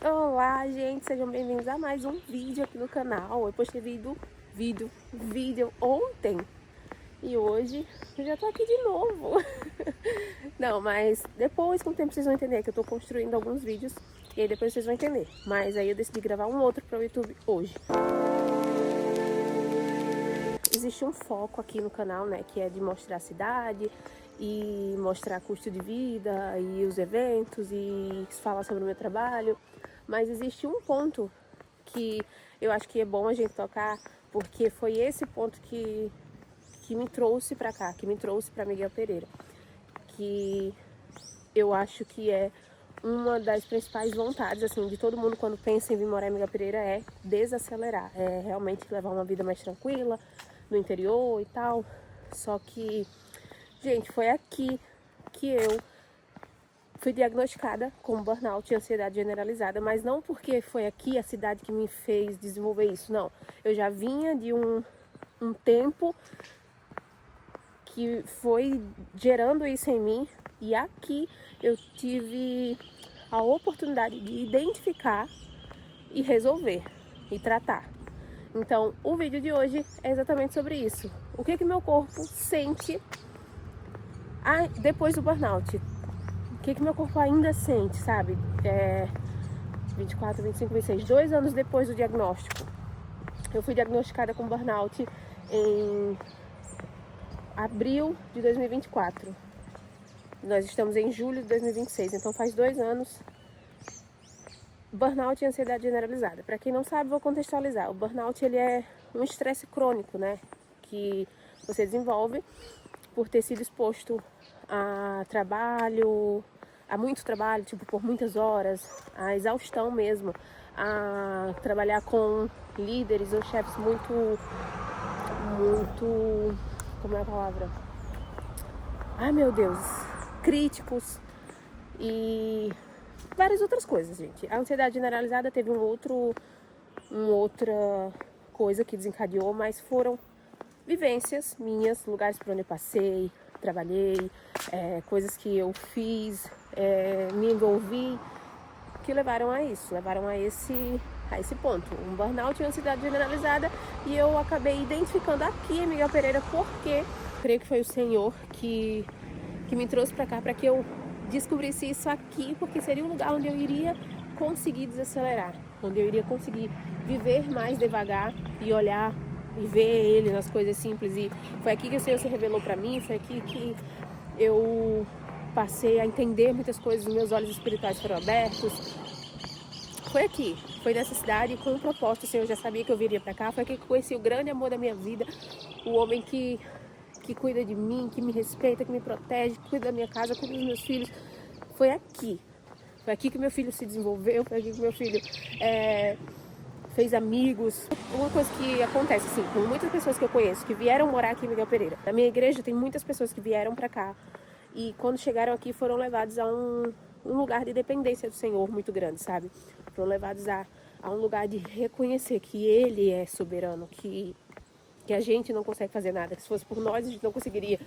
Olá, gente, sejam bem-vindos a mais um vídeo aqui no canal. Eu postei vídeo ontem e hoje eu já tô aqui de novo. Não, mas depois, com o tempo, vocês vão entender que eu tô construindo alguns vídeos e aí depois vocês vão entender. Mas aí eu decidi gravar um outro para o YouTube hoje. Existe um foco aqui no canal, né, que é de mostrar a cidade e mostrar custo de vida e os eventos e falar sobre o meu trabalho. Mas existe um ponto que eu acho que é bom a gente tocar, porque foi esse ponto que me trouxe para cá, que me trouxe para Miguel Pereira, que eu acho que é uma das principais vontades assim de todo mundo quando pensa em vir morar em Miguel Pereira, é desacelerar, é realmente levar uma vida mais tranquila no interior e tal. Só que, gente, foi aqui que eu fui diagnosticada com burnout e ansiedade generalizada, mas não porque foi aqui a cidade que me fez desenvolver isso, não. Eu já vinha de um tempo que foi gerando isso em mim e aqui eu tive a oportunidade de identificar e resolver e tratar. Então, o vídeo de hoje é exatamente sobre isso. O que meu corpo sente depois do burnout? O que meu corpo ainda sente, sabe? 24, 25, 26, 2 anos depois do diagnóstico. Eu fui diagnosticada com burnout em abril de 2024. Nós estamos em julho de 2026, então faz 2 anos. Burnout e ansiedade generalizada. Para quem não sabe, vou contextualizar. O burnout, ele é um estresse crônico, né? Que você desenvolve por ter sido exposto a trabalho, a muito trabalho, tipo por muitas horas, a exaustão mesmo, a trabalhar com líderes ou chefes muito, como é a palavra? Ai, meu Deus, críticos e várias outras coisas, gente. A ansiedade generalizada teve outra coisa que desencadeou, mas foram vivências minhas, lugares por onde eu passei, trabalhei, coisas que eu fiz, me envolvi, que levaram a isso, levaram a esse ponto. Um burnout e uma ansiedade generalizada, e eu acabei identificando aqui em Miguel Pereira porque creio que foi o Senhor que me trouxe para cá, para que eu descobrisse isso aqui, porque seria um lugar onde eu iria conseguir desacelerar, onde eu iria conseguir viver mais devagar e olhar e ver Ele nas coisas simples. E foi aqui que o Senhor se revelou para mim, foi aqui que eu passei a entender muitas coisas, meus olhos espirituais foram abertos. Foi aqui, foi nessa cidade com um propósito. O Senhor já sabia que eu viria para cá. Foi aqui que eu conheci o grande amor da minha vida, o homem que cuida de mim, que me respeita, que me protege, que cuida da minha casa, cuida dos meus filhos. Foi aqui que meu filho se desenvolveu, foi aqui que meu filho fez amigos. Uma coisa que acontece assim, com muitas pessoas que eu conheço que vieram morar aqui em Miguel Pereira. Na minha igreja tem muitas pessoas que vieram para cá e quando chegaram aqui foram levados a um lugar de dependência do Senhor muito grande, sabe? Foram levados a um lugar de reconhecer que Ele é soberano, que a gente não consegue fazer nada, que se fosse por nós a gente não conseguiria.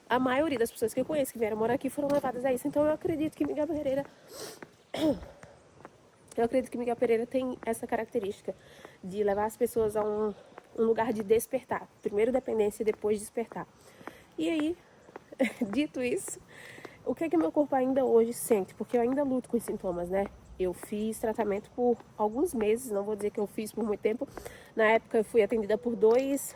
A maioria das pessoas que eu conheço que vieram morar aqui foram levadas a isso. Então eu acredito que Miguel Pereira tem essa característica de levar as pessoas a um lugar de despertar. Primeiro dependência e depois despertar. E aí, dito isso, o que meu corpo ainda hoje sente? Porque eu ainda luto com os sintomas, né? Eu fiz tratamento por alguns meses, não vou dizer que eu fiz por muito tempo. Na época eu fui atendida por 2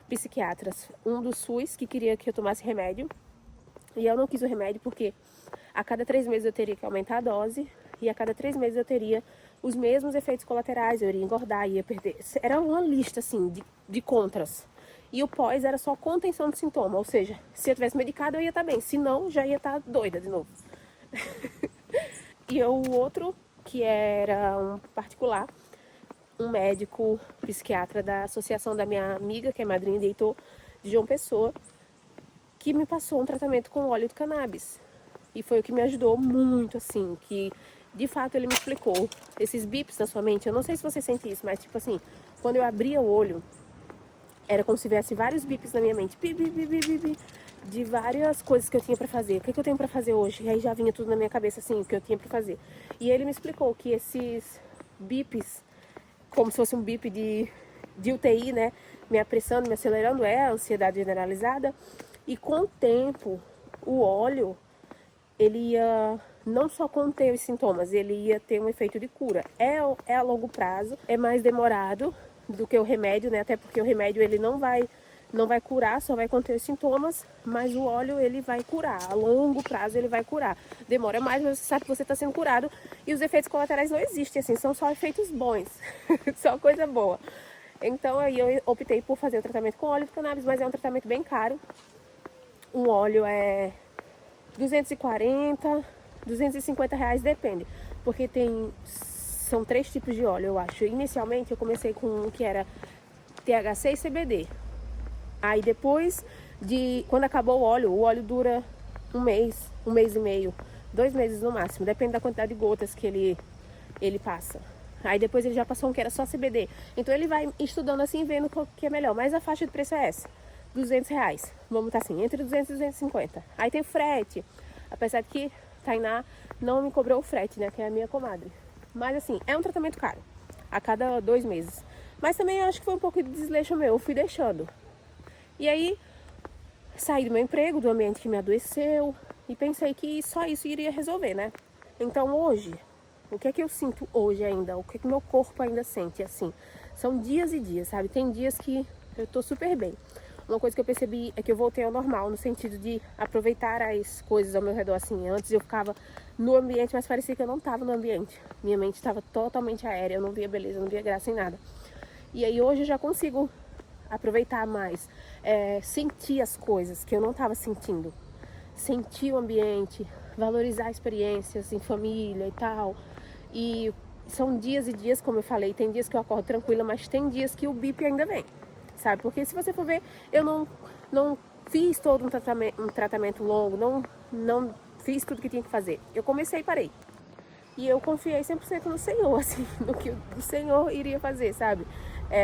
psiquiatras. Um do SUS, que queria que eu tomasse remédio. E eu não quis o remédio porque a cada 3 meses eu teria que aumentar a dose. E a cada 3 meses eu teria os mesmos efeitos colaterais. Eu iria engordar, ia perder. Era uma lista, assim, de contras. E o pós era só contenção do sintoma. Ou seja, se eu tivesse medicado eu ia estar bem. Se não, já ia estar doida de novo. E o outro, que era um particular, um médico psiquiatra da associação da minha amiga, que é madrinha de Heitor, de João Pessoa, que me passou um tratamento com óleo de cannabis. E foi o que me ajudou muito, assim, que de fato ele me explicou esses bips na sua mente. Eu não sei se você sente isso, mas tipo assim, quando eu abria o olho, era como se tivesse vários bips na minha mente. Pi, pi, pi, pi, pi, pi. de várias coisas que eu tinha pra fazer. O que eu tenho pra fazer hoje? E aí já vinha tudo na minha cabeça, assim, o que eu tinha pra fazer. E ele me explicou que esses bips, como se fosse um bip de UTI, né, me apressando, me acelerando, é a ansiedade generalizada. E com o tempo, o óleo, ele ia não só conter os sintomas, ele ia ter um efeito de cura. É a longo prazo, é mais demorado do que o remédio, né? Até porque o remédio ele não vai curar, só vai conter os sintomas, mas o óleo ele vai curar. A longo prazo ele vai curar. Demora mais, mas você sabe que você está sendo curado e os efeitos colaterais não existem, assim, são só efeitos bons, só coisa boa. Então aí eu optei por fazer o tratamento com óleo de cannabis, mas é um tratamento bem caro. Um óleo é 240, 250 reais, depende. Porque são 3 tipos de óleo, eu acho. Inicialmente eu comecei com um que era THC e CBD. Aí depois quando acabou o óleo dura um mês e meio, 2 meses no máximo. Depende da quantidade de gotas que ele passa. Aí depois ele já passou um que era só CBD. Então ele vai estudando assim, vendo o que é melhor. Mas a faixa de preço é essa. 200 reais. Vamos botar assim, entre 200 e 250. Aí tem o frete. Apesar de que Tainá não me cobrou o frete, né? Que é a minha comadre. Mas assim, é um tratamento caro. A cada 2 meses. Mas também eu acho que foi um pouco de desleixo meu. Eu fui deixando. E aí, saí do meu emprego, do ambiente que me adoeceu. E pensei que só isso iria resolver, né? Então hoje, o que é que eu sinto hoje ainda? O que é que meu corpo ainda sente, assim? São dias e dias, sabe? Tem dias que eu tô super bem. Uma coisa que eu percebi é que eu voltei ao normal, no sentido de aproveitar as coisas ao meu redor, assim. Antes eu ficava no ambiente, mas parecia que eu não estava no ambiente. Minha mente estava totalmente aérea, eu não via beleza, eu não via graça em nada. E aí hoje eu já consigo aproveitar mais, sentir as coisas que eu não estava sentindo. Sentir o ambiente, valorizar experiências em família e tal. E são dias e dias, como eu falei, tem dias que eu acordo tranquila, mas tem dias que o bip ainda vem, sabe? Porque se você for ver, eu não fiz todo um tratamento longo, não fiz tudo que tinha que fazer. Eu comecei e parei. E eu confiei 100% no Senhor, assim, no que o Senhor iria fazer, sabe?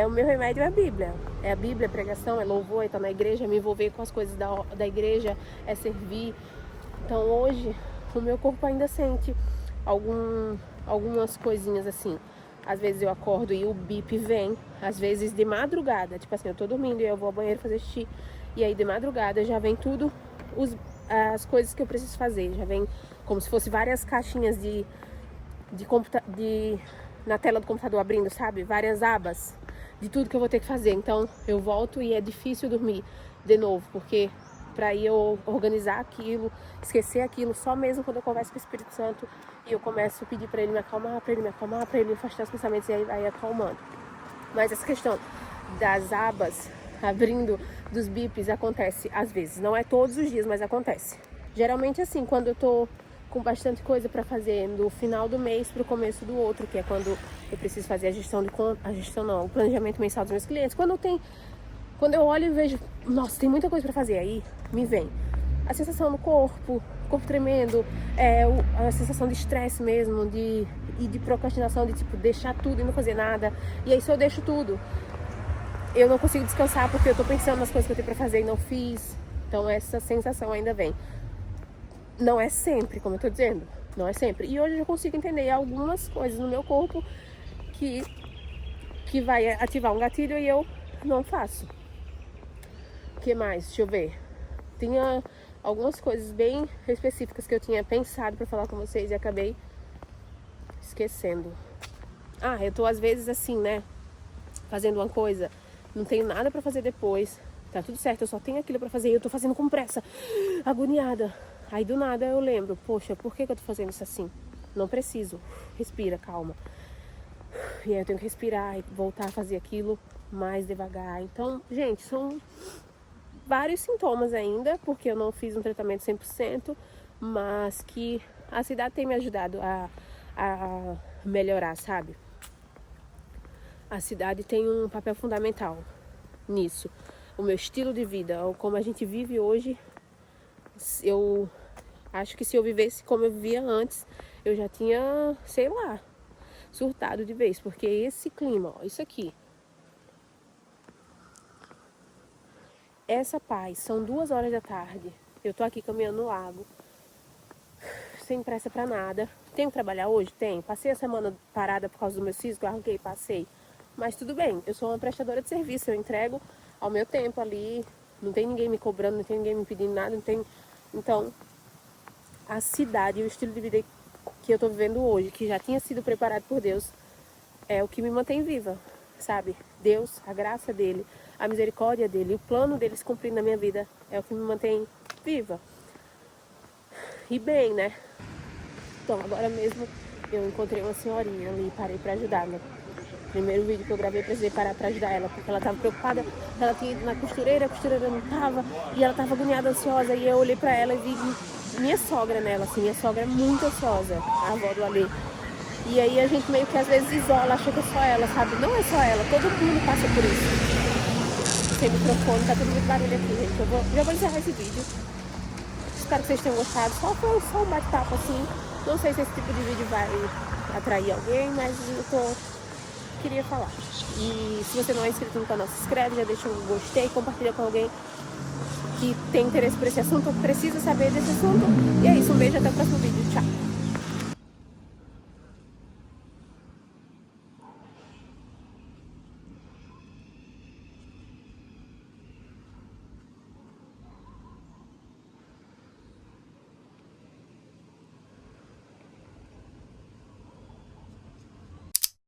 O meu remédio é a Bíblia. É a Bíblia, é pregação, é louvor, é estar na igreja, é me envolver com as coisas da igreja, é servir. Então hoje, o meu corpo ainda sente algumas coisinhas assim. Às vezes eu acordo e o bip vem, às vezes de madrugada. Tipo assim, eu tô dormindo e eu vou ao banheiro fazer xixi. E aí de madrugada já vem tudo, as coisas que eu preciso fazer. Já vem como se fosse várias caixinhas na tela do computador abrindo, sabe? Várias abas de tudo que eu vou ter que fazer. Então eu volto e é difícil dormir de novo, porque para eu organizar aquilo, esquecer aquilo, só mesmo quando eu converso com o Espírito Santo e eu começo a pedir para ele me acalmar, para ele me afastar os pensamentos, e aí vai acalmando. Mas essa questão das abas abrindo, dos bips, acontece às vezes, não é todos os dias, mas acontece. Geralmente assim, quando eu tô com bastante coisa para fazer do final do mês para o começo do outro, que é quando eu preciso fazer o planejamento mensal dos meus clientes. Quando eu olho e vejo, nossa, tem muita coisa para fazer, aí me vem a sensação no corpo tremendo, a sensação de estresse mesmo, e de procrastinação, de tipo deixar tudo e não fazer nada. E aí se eu deixo tudo, eu não consigo descansar porque eu tô pensando nas coisas que eu tenho para fazer e não fiz. Então essa sensação ainda vem. Não é sempre, como eu tô dizendo, não é sempre. E hoje eu já consigo entender algumas coisas no meu corpo que vai ativar um gatilho e eu não faço. O que mais? Deixa eu ver. Tinha algumas coisas bem específicas que eu tinha pensado pra falar com vocês e acabei esquecendo. Eu tô às vezes assim, né? Fazendo uma coisa, não tenho nada pra fazer depois. Tá tudo certo, eu só tenho aquilo pra fazer e eu tô fazendo com pressa, agoniada. Aí do nada eu lembro, poxa, por que eu tô fazendo isso assim? Não preciso. Respira, calma. E aí eu tenho que respirar e voltar a fazer aquilo mais devagar. Então, gente, são vários sintomas ainda, porque eu não fiz um tratamento 100%, mas que a cidade tem me ajudado a melhorar, sabe? A cidade tem um papel fundamental nisso. O meu estilo de vida, como a gente vive hoje, eu acho que se eu vivesse como eu vivia antes, eu já tinha, sei lá, surtado de vez, porque esse clima, ó, isso aqui, essa paz. São 2 horas da tarde. Eu tô aqui caminhando no lago, sem pressa pra nada. Tenho que trabalhar hoje? Tenho. Passei a semana parada por causa do meu siso, que eu arranquei, passei. Mas tudo bem, eu sou uma prestadora de serviço, eu entrego ao meu tempo ali, não tem ninguém me cobrando, não tem ninguém me pedindo nada, não tem... Então, a cidade e o estilo de vida que eu tô vivendo hoje, que já tinha sido preparado por Deus, é o que me mantém viva, sabe? Deus, a graça dele, a misericórdia dele, o plano dele se cumprir na minha vida é o que me mantém viva. E bem, né? Então, agora mesmo eu encontrei uma senhorinha ali e parei pra ajudar, né? Primeiro vídeo que eu gravei, precisei parar pra ajudar ela, porque ela tava preocupada, ela tinha ido na costureira, a costureira não tava, e ela tava agoniada, ansiosa, e eu olhei pra ela e vi minha sogra nela, assim, minha sogra é muito ansiosa, a avó do Ale. E aí a gente meio que às vezes isola, acha que é só ela, sabe? Não é só ela, todo mundo passa por isso. Sem microfone, tá tudo muito barulho aqui, gente. Já vou encerrar esse vídeo. Espero que vocês tenham gostado. Só um bate-papo assim. Não sei se esse tipo de vídeo vai atrair alguém, mas queria falar. E se você não é inscrito no canal, se inscreve, já deixa um gostei, compartilha com alguém que tem interesse por esse assunto, ou precisa saber desse assunto. E é isso, um beijo, até o próximo vídeo. Tchau!